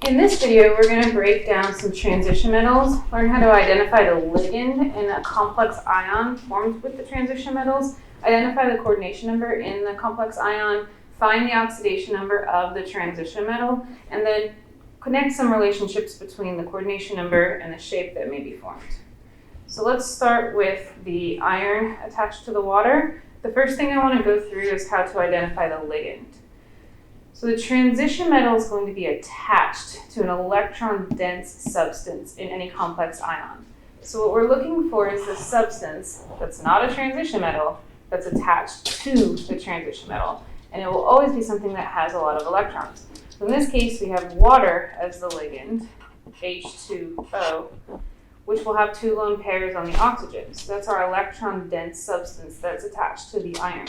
In this video, we're going to break down some transition metals, learn how to identify the ligand in a complex ion formed with the transition metals, identify the coordination number in the complex ion, find the oxidation number of the transition metal, and then connect some relationships between the coordination number and the shape that may be formed. So let's start with the iron attached to the water. The first thing I want to go through is how to identify the ligand. So the transition metal is going to be attached to an electron-dense substance in any complex ion. So what we're looking for is the substance that's not a transition metal that's attached to the transition metal. And it will always be something that has a lot of electrons. So in this case, we have water as the ligand, H2O, which will have two lone pairs on the oxygen. So that's our electron-dense substance that's attached to the iron.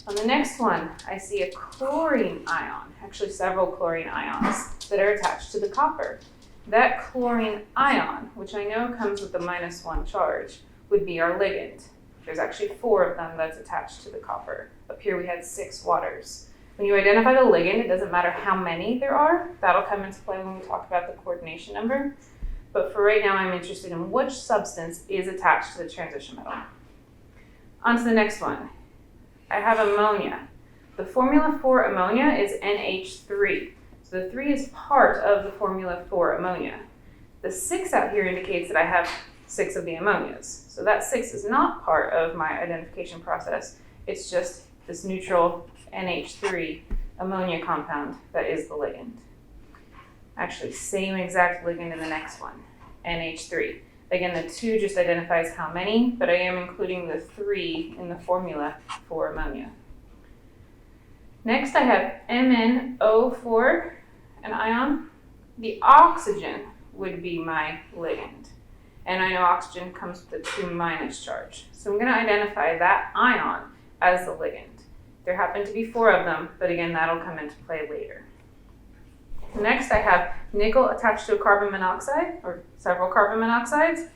On the next one, I see a chlorine ion, actually several chlorine ions that are attached to the copper. That chlorine ion, which I know comes with the -1 charge, would be our ligand. There's actually 4 of them that's attached to the copper. Up here we had 6 waters. When you identify the ligand, it doesn't matter how many there are. That'll come into play when we talk about the coordination number. But for right now, I'm interested in which substance is attached to the transition metal. On to the next one. I have ammonia. The formula for ammonia is NH3. So the 3 is part of the formula for ammonia. The 6 out here indicates that I have 6 of the ammonias. So that 6 is not part of my identification process. It's just this neutral NH3 ammonia compound that is the ligand. Actually, same exact ligand in the next one, NH3. Again, the 2 just identifies how many, but I am including the 3 in the formula for ammonia. Next, I have MnO4, an ion. The oxygen would be my ligand. And I know oxygen comes with a 2- charge. So I'm going to identify that ion as the ligand. There happen to be 4 of them, but again, that'll come into play later. Next, I have nickel attached to a carbon monoxide, or several carbon monoxides.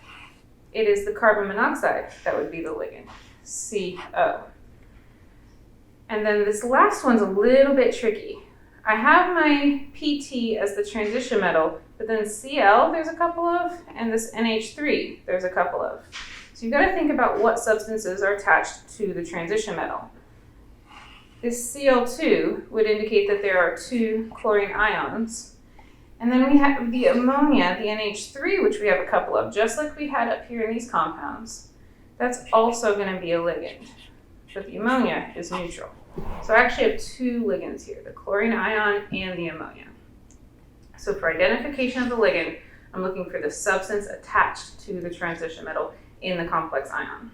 It is the carbon monoxide that would be the ligand, CO. And then this last one's a little bit tricky. I have my PT as the transition metal, but then Cl there's a couple of, and this NH3 there's a couple of. So you've got to think about what substances are attached to the transition metal. This Cl2 would indicate that there are 2 chlorine ions. And then we have the ammonia, the NH3, which we have a couple of, just like we had up here in these compounds. That's also going to be a ligand, but the ammonia is neutral. So I actually have 2 ligands here, the chlorine ion and the ammonia. So for identification of the ligand, I'm looking for the substance attached to the transition metal in the complex ion.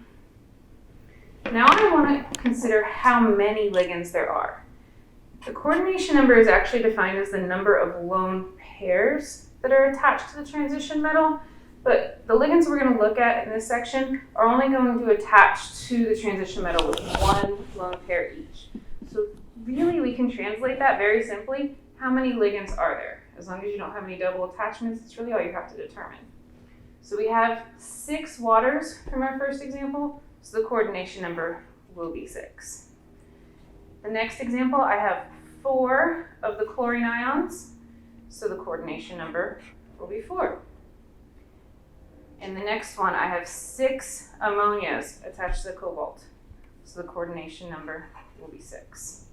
Now I want to consider how many ligands there are. The coordination number is actually defined as the number of lone pairs that are attached to the transition metal, but the ligands we're going to look at in this section are only going to attach to the transition metal with 1 lone pair each. So really we can translate that very simply. How many ligands are there? As long as you don't have any double attachments, it's really all you have to determine. So we have 6 waters from our first example. So the coordination number will be 6. The next example, I have 4 of the chlorine ions. So the coordination number will be 4. In the next one, I have 6 ammonias attached to the cobalt. So the coordination number will be 6.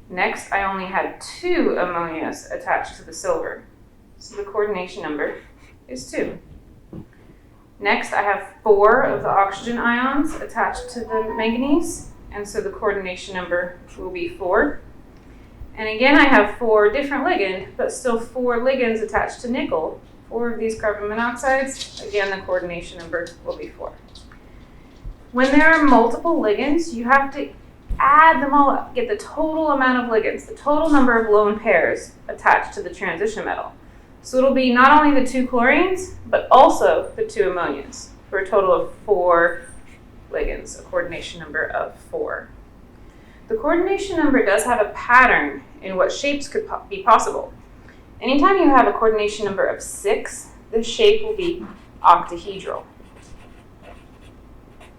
Next, I only had 2 ammonias attached to the silver. So the coordination number is 2. Next, I have 4 of the oxygen ions attached to the manganese, and so the coordination number will be 4. And again, I have 4 different ligands, but still 4 ligands attached to nickel. 4 of these carbon monoxides, again, the coordination number will be 4. When there are multiple ligands, you have to add them all up, get the total amount of ligands, the total number of lone pairs attached to the transition metal. So it'll be not only the 2 chlorines, but also the 2 ammonias, for a total of 4 ligands, a coordination number of 4. The coordination number does have a pattern in what shapes could be possible. Anytime you have a coordination number of 6, the shape will be octahedral.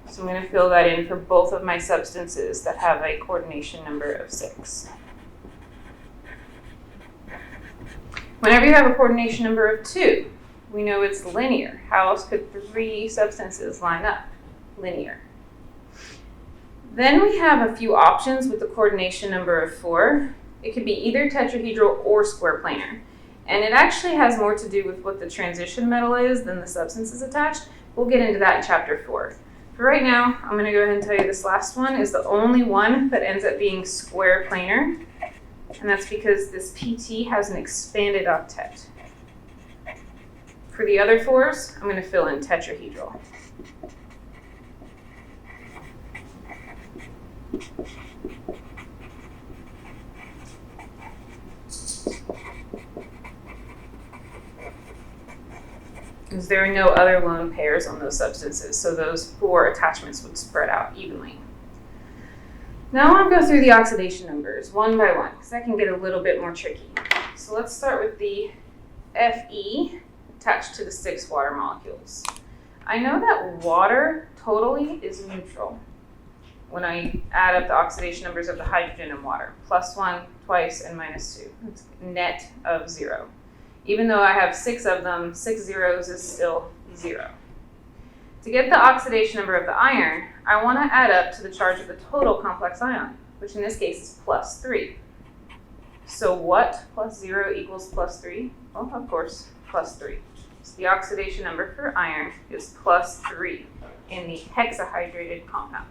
So I'm going to fill that in for both of my substances that have a coordination number of 6. Whenever you have a coordination number of 2, we know it's linear. How else could 3 substances line up? Linear. Then we have a few options with the coordination number of 4. It could be either tetrahedral or square planar. And it actually has more to do with what the transition metal is than the substances attached. We'll get into that in chapter 4. For right now, I'm going to go ahead and tell you this last one is the only one that ends up being square planar. And that's because this PT has an expanded octet. For the other 4s, I'm going to fill in tetrahedral. Because there are no other lone pairs on those substances, so those 4 attachments would spread out evenly. Now I want to go through the oxidation numbers one by one, because that can get a little bit more tricky. So let's start with the Fe attached to the 6 water molecules. I know that water totally is neutral when I add up the oxidation numbers of the hydrogen and water, +1, twice, and -2. It's net of 0. Even though I have 6 of them, 6 zeros is still 0. To get the oxidation number of the iron, I want to add up to the charge of the total complex ion, which in this case is +3. So what plus 0 equals +3? Well, of course, +3. So the oxidation number for iron is +3 in the hexahydrated compound.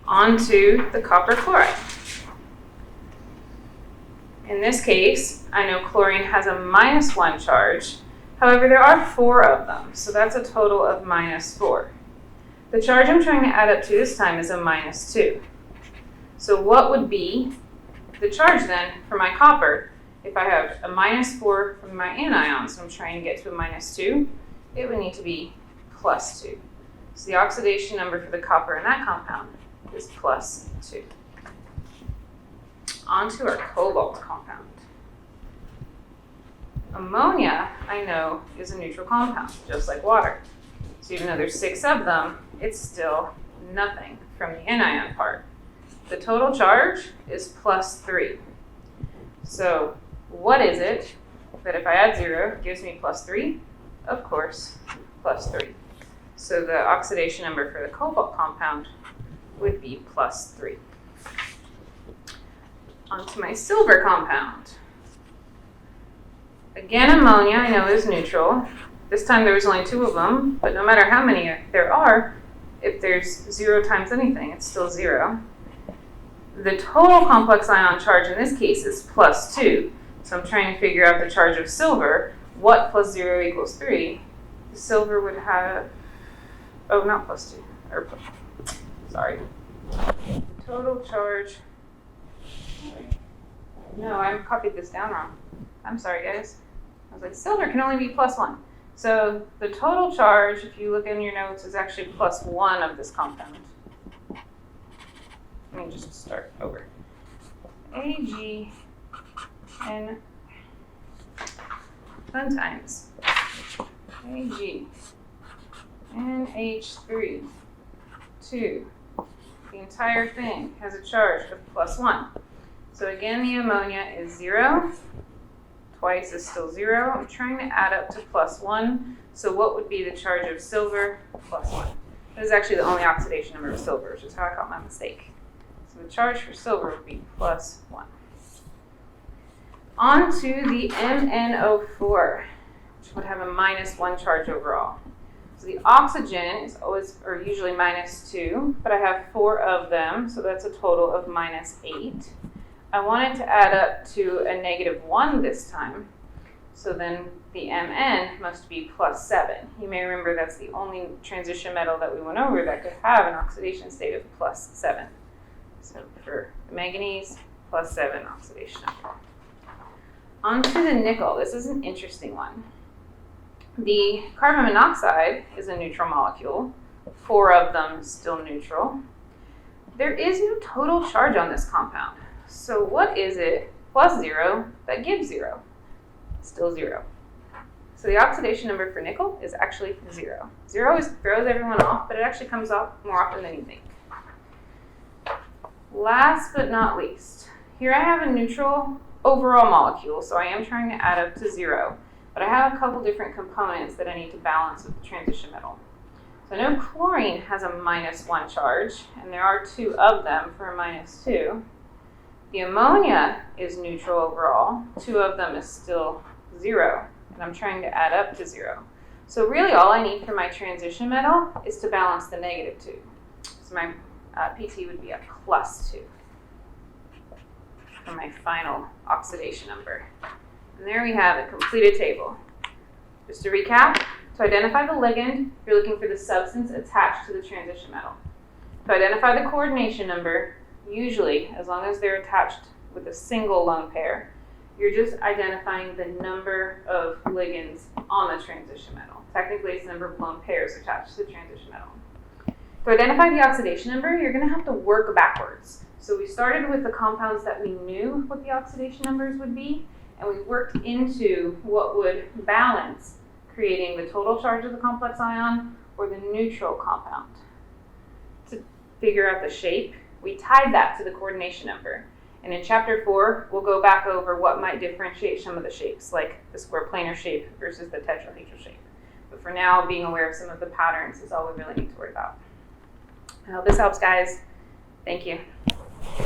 On to the copper chloride. In this case, I know chlorine has a -1 charge. However, there are 4 of them, so that's a total of -4. The charge I'm trying to add up to this time is a -2. So what would be the charge then for my copper if I have a -4 from my anions and I'm trying to get to a -2? It would need to be +2. So the oxidation number for the copper in that compound is +2. On to our cobalt compound. Ammonia, I know, is a neutral compound, just like water. So even though there's 6 of them, it's still nothing from the anion part. The total charge is +3. So what is it that if I add 0 gives me +3? Of course, +3. So the oxidation number for the cobalt compound would be +3. Onto my silver compound. Again, ammonia I know is neutral. This time there was only 2 of them, but no matter how many there are, if there's 0 times anything, it's still 0. The total complex ion charge in this case is +2. So I'm trying to figure out the charge of silver. What plus 0 equals 3? The silver would have, oh, not +2, or, sorry. The total charge, no, I copied this down wrong. I'm sorry, guys. I was like, silver can only be +1. So the total charge, if you look in your notes, is actually +1 of this compound. Let me just start over. AgN, fun times. AgNH3, 2. The entire thing has a charge of +1. So again, the ammonia is 0. Twice is still 0. I'm trying to add up to +1. So what would be the charge of silver? +1. This is actually the only oxidation number of silver, which is how I caught my mistake. So the charge for silver would be +1. On to the MnO4, which would have a -1 charge overall. So the oxygen is always, or usually -2, but I have 4 of them, so that's a total of -8. I wanted to add up to a -1 this time, so then the Mn must be +7. You may remember that's the only transition metal that we went over that could have an oxidation state of +7. So for the manganese, +7 oxidation number. On to the nickel. This is an interesting one. The carbon monoxide is a neutral molecule. 4 of them still neutral. There is no total charge on this compound. So what is it +0 that gives 0? Still 0. So the oxidation number for nickel is actually 0. 0 throws everyone off, but it actually comes off more often than you think. Last but not least, here I have a neutral overall molecule, so I am trying to add up to 0. But I have a couple different components that I need to balance with the transition metal. So I know chlorine has a -1 charge, and there are 2 of them for a -2. The ammonia is neutral overall. 2 of them is still 0, and I'm trying to add up to 0. So really all I need for my transition metal is to balance the -2. So my PT would be a +2 for my final oxidation number. And there we have a completed table. Just to recap, to identify the ligand, you're looking for the substance attached to the transition metal. To identify the coordination number, usually, as long as they're attached with a single lone pair, you're just identifying the number of ligands on the transition metal. Technically, it's the number of lone pairs attached to the transition metal. To identify the oxidation number, you're going to have to work backwards. So we started with the compounds that we knew what the oxidation numbers would be, and we worked into what would balance, creating the total charge of the complex ion or the neutral compound. To figure out the shape, we tied that to the coordination number. And in chapter 4, we'll go back over what might differentiate some of the shapes, like the square planar shape versus the tetrahedral shape. But for now, being aware of some of the patterns is all we really need to worry about. I hope this helps, guys. Thank you.